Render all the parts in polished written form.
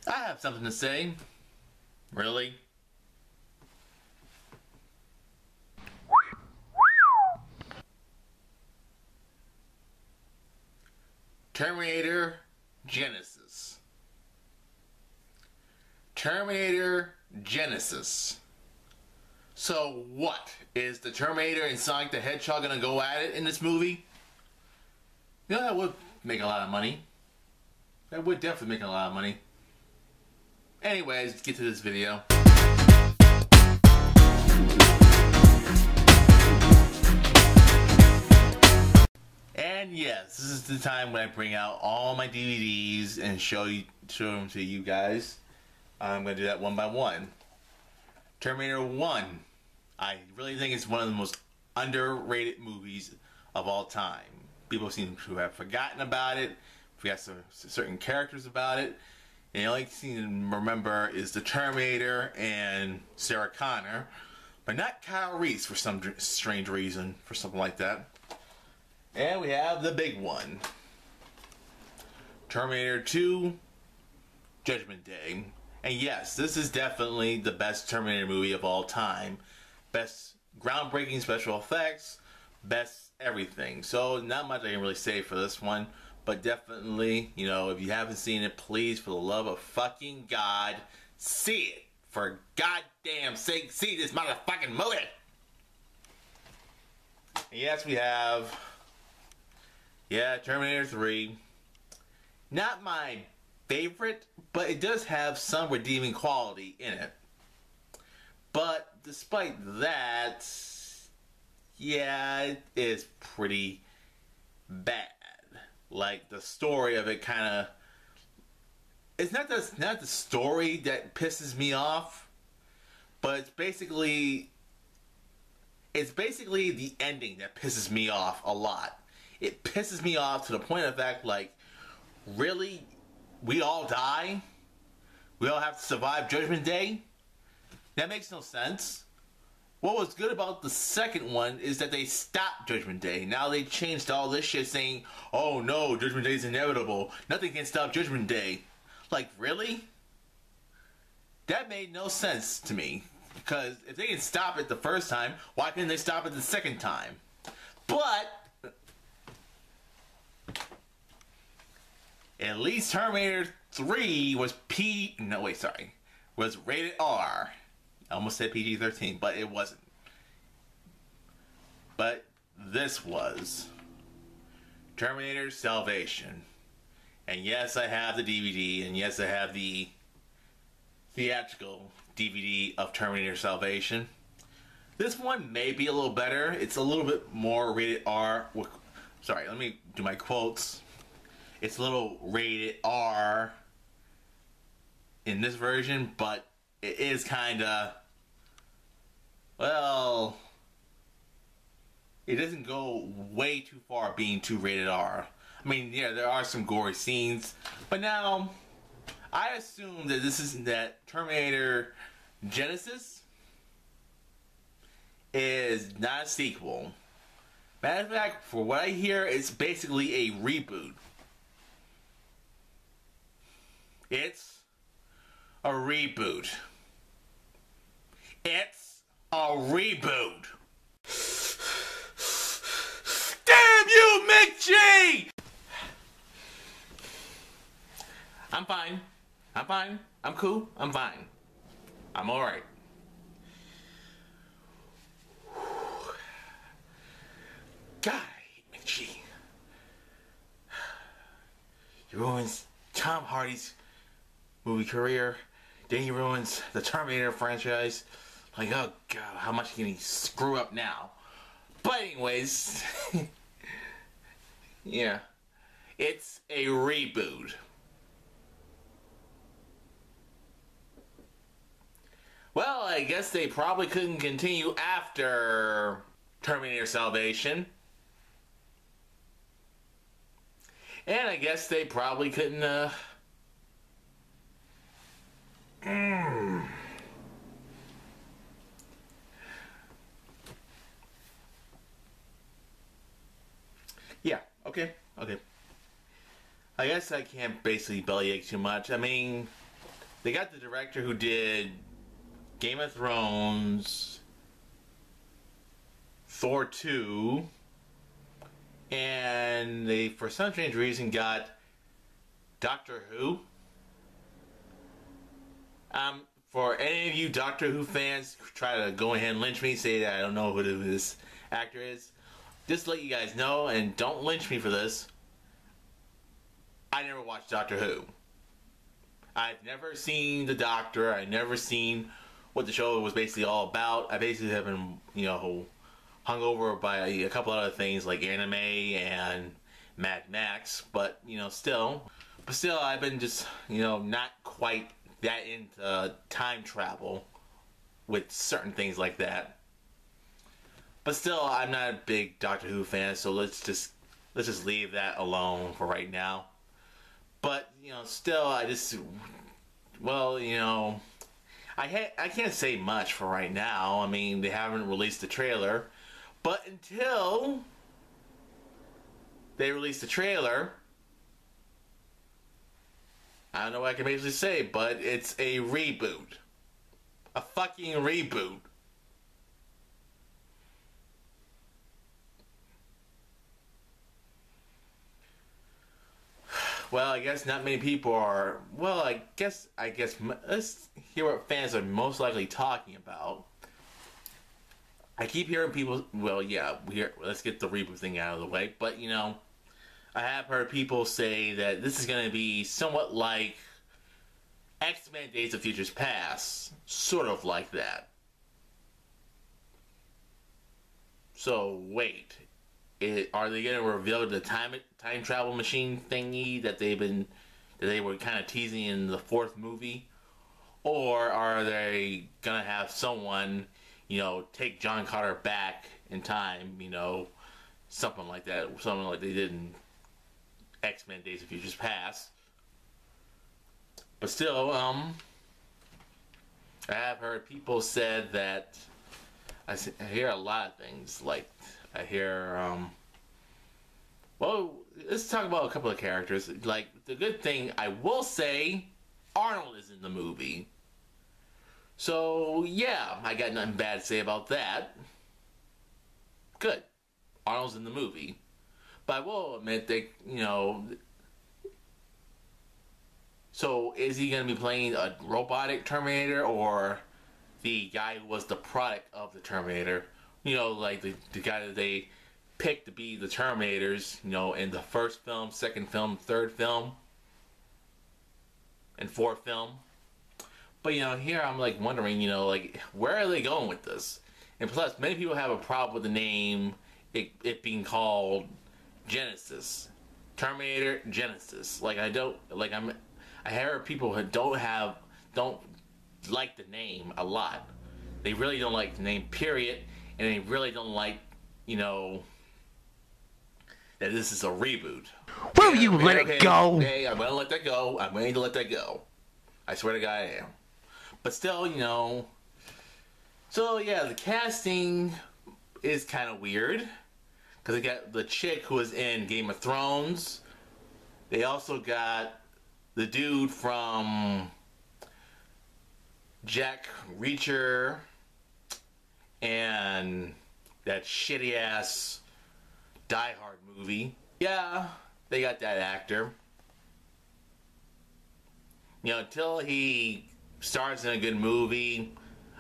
I have something to say. Really? Terminator Genisys. Terminator Genisys. So what? Is the Terminator and Sonic the Hedgehog gonna go at it in this movie? You know, that would make a lot of money. That would definitely make a lot of money. Anyways, let's get to this video. And yes, this is the time when I bring out all my DVDs and show them to you guys. I'm going to do that one by one. Terminator 1. I really think it's one of the most underrated movies of all time. People seem to have forgotten about it. Forgot some certain characters about it. And the only thing to remember is the Terminator and Sarah Connor. But not Kyle Reese for some strange reason. For something like that. And we have the big one. Terminator 2, Judgment Day. And yes, this is definitely the best Terminator movie of all time. Best groundbreaking special effects, best everything. So not much I can really say for this one. But definitely, you know, if you haven't seen it, please, for the love of fucking God, see it. For goddamn sake, see this motherfucking movie. And yes, we have... yeah, Terminator 3. Not my favorite, but it does have some redeeming quality in it. But despite that, yeah, it is pretty bad. Like, the story of it kind of... it's not the story that pisses me off, but it's basically the ending that pisses me off a lot. It pisses me off to the point of the fact, like, really? We all die? We all have to survive Judgment Day? That makes no sense. What was good about the second one is that they stopped Judgment Day. Now they changed all this shit saying, oh no, Judgment Day is inevitable. Nothing can stop Judgment Day. Like, really? That made no sense to me. Because if they can stop it the first time, why couldn't they stop it the second time? But... at least Terminator 3 was was rated R. I almost said PG-13, but it wasn't. But this was Terminator Salvation. And yes, I have the DVD, and yes, I have the theatrical DVD of Terminator Salvation. This one may be a little better. It's a little bit more rated R. Sorry, let me do my quotes. It's a little rated R in this version, but it is kind of, well, it doesn't go way too far being too rated R. I mean, yeah, there are some gory scenes, but now I assume that that Terminator Genisys is not a sequel. Matter of fact, for what I hear, it's basically a reboot. It's a reboot. It's a reboot. Damn you, McG! I'm fine. I'm fine. I'm cool. I'm fine. I'm alright. God, I hate McG. He ruins Tom Hardy's movie career. Then he ruins the Terminator franchise. Like, oh god, how much can he screw up now? But anyways, yeah, it's a reboot. Well, I guess they probably couldn't continue after Terminator Salvation. And I guess they probably couldn't, yeah, okay. I guess I can't basically bellyache too much. I mean, They got the director who did Game of Thrones, Thor 2, and they, for some strange reason, got Doctor Who. For any of you Doctor Who fans who try to go ahead and lynch me, say that I don't know who this actor is, just to let you guys know, and don't lynch me for this, I never watched Doctor Who. I've never seen The Doctor. I've never seen what the show was basically all about. I basically have been, you know, hung over by a couple other things like anime and Mad Max, but, you know, still I've been just, you know, not quite that into time travel with certain things like that. But still, I'm not a big Doctor Who fan, so let's just leave that alone for right now. But, you know, still, well, you know, I can't say much for right now. I mean, they haven't released the trailer. But until they release the trailer, I don't know what I can basically say, but it's a reboot. A fucking reboot. Well, I guess not many people are. Well, I guess let's hear what fans are most likely talking about. I keep hearing people. Well, yeah, let's get the reboot thing out of the way. But you know, I have heard people say that this is going to be somewhat like X-Men: Days of Futures Past, sort of like that. So wait. Are they going to reveal the time travel machine thingy that they were kind of teasing in the fourth movie, or are they going to have someone, you know, take John Carter back in time, you know, something like that, something like they did in X-Men: Days of Futures Past? But still, I have heard people said that I hear a lot of things like. I hear, well, let's talk about a couple of characters. Like, the good thing, I will say, Arnold is in the movie. So, yeah, I got nothing bad to say about that. Good. Arnold's in the movie. But I will admit that, you know, so is he going to be playing a robotic Terminator or the guy who was the product of the Terminator? You know, like the guy that they picked to be the Terminators, you know, in the first film, second film, third film, and fourth film. But, you know, here I'm, like, wondering, you know, like, where are they going with this? And plus, many people have a problem with the name, it being called Genisys. Terminator Genisys. Like, I heard people who don't like the name a lot. They really don't like the name, period. And they really don't like, you know, that this is a reboot. Will you let it go? Okay, I'm gonna let that go. I'm going to let that go. I swear to God I am. But still, you know. So yeah, the casting is kind of weird. Because they got the chick who was in Game of Thrones. They also got the dude from Jack Reacher. And that shitty ass Die Hard movie. Yeah, they got that actor. You know, until he stars in a good movie,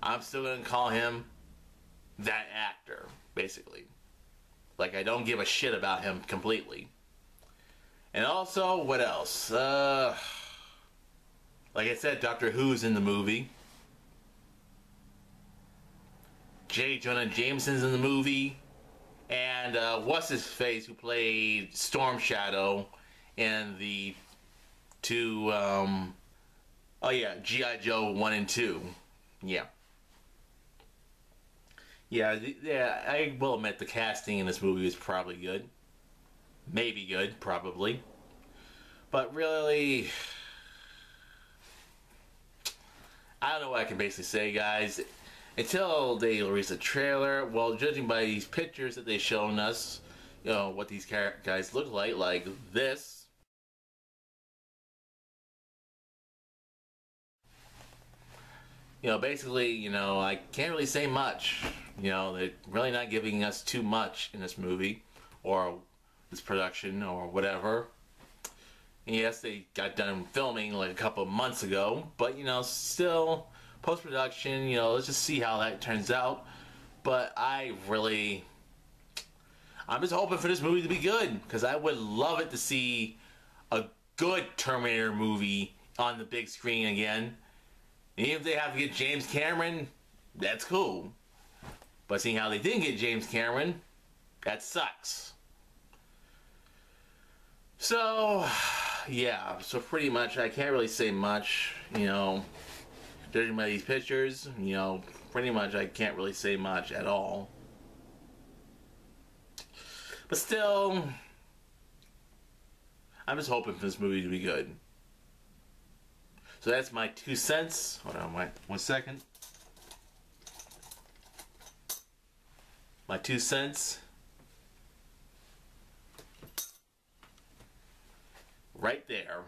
I'm still gonna call him that actor, basically. Like, I don't give a shit about him completely. And also, what else? Like I said, Doctor Who's in the movie. J. Jonah Jameson's in the movie, and what's his face who played Storm Shadow in the two oh yeah, G.I. Joe 1 and 2. Yeah, I will admit the casting in this movie is probably good, maybe good, probably, but really, I don't know what I can basically say, guys. Until they release a trailer, well, judging by these pictures that they've shown us, you know, what these guys look like this. You know, basically, you know, I can't really say much. You know, they're really not giving us too much in this movie, or this production, or whatever. And yes, they got done filming like a couple of months ago, but, you know, still, post-production, you know, let's just see how that turns out. But I'm just hoping for this movie to be good, because I would love it to see a good Terminator movie on the big screen again. And even if they have to get James Cameron, that's cool. But seeing how they didn't get James Cameron, that sucks. So, yeah, so pretty much I can't really say much, you know, judging by these pictures, you know, pretty much I can't really say much at all. But still, I'm just hoping for this movie to be good. So that's my 2 cents. Hold on, wait 1 second. My 2 cents. Right there.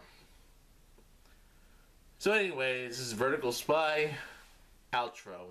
So anyways, this is Vertical Spy. Outro.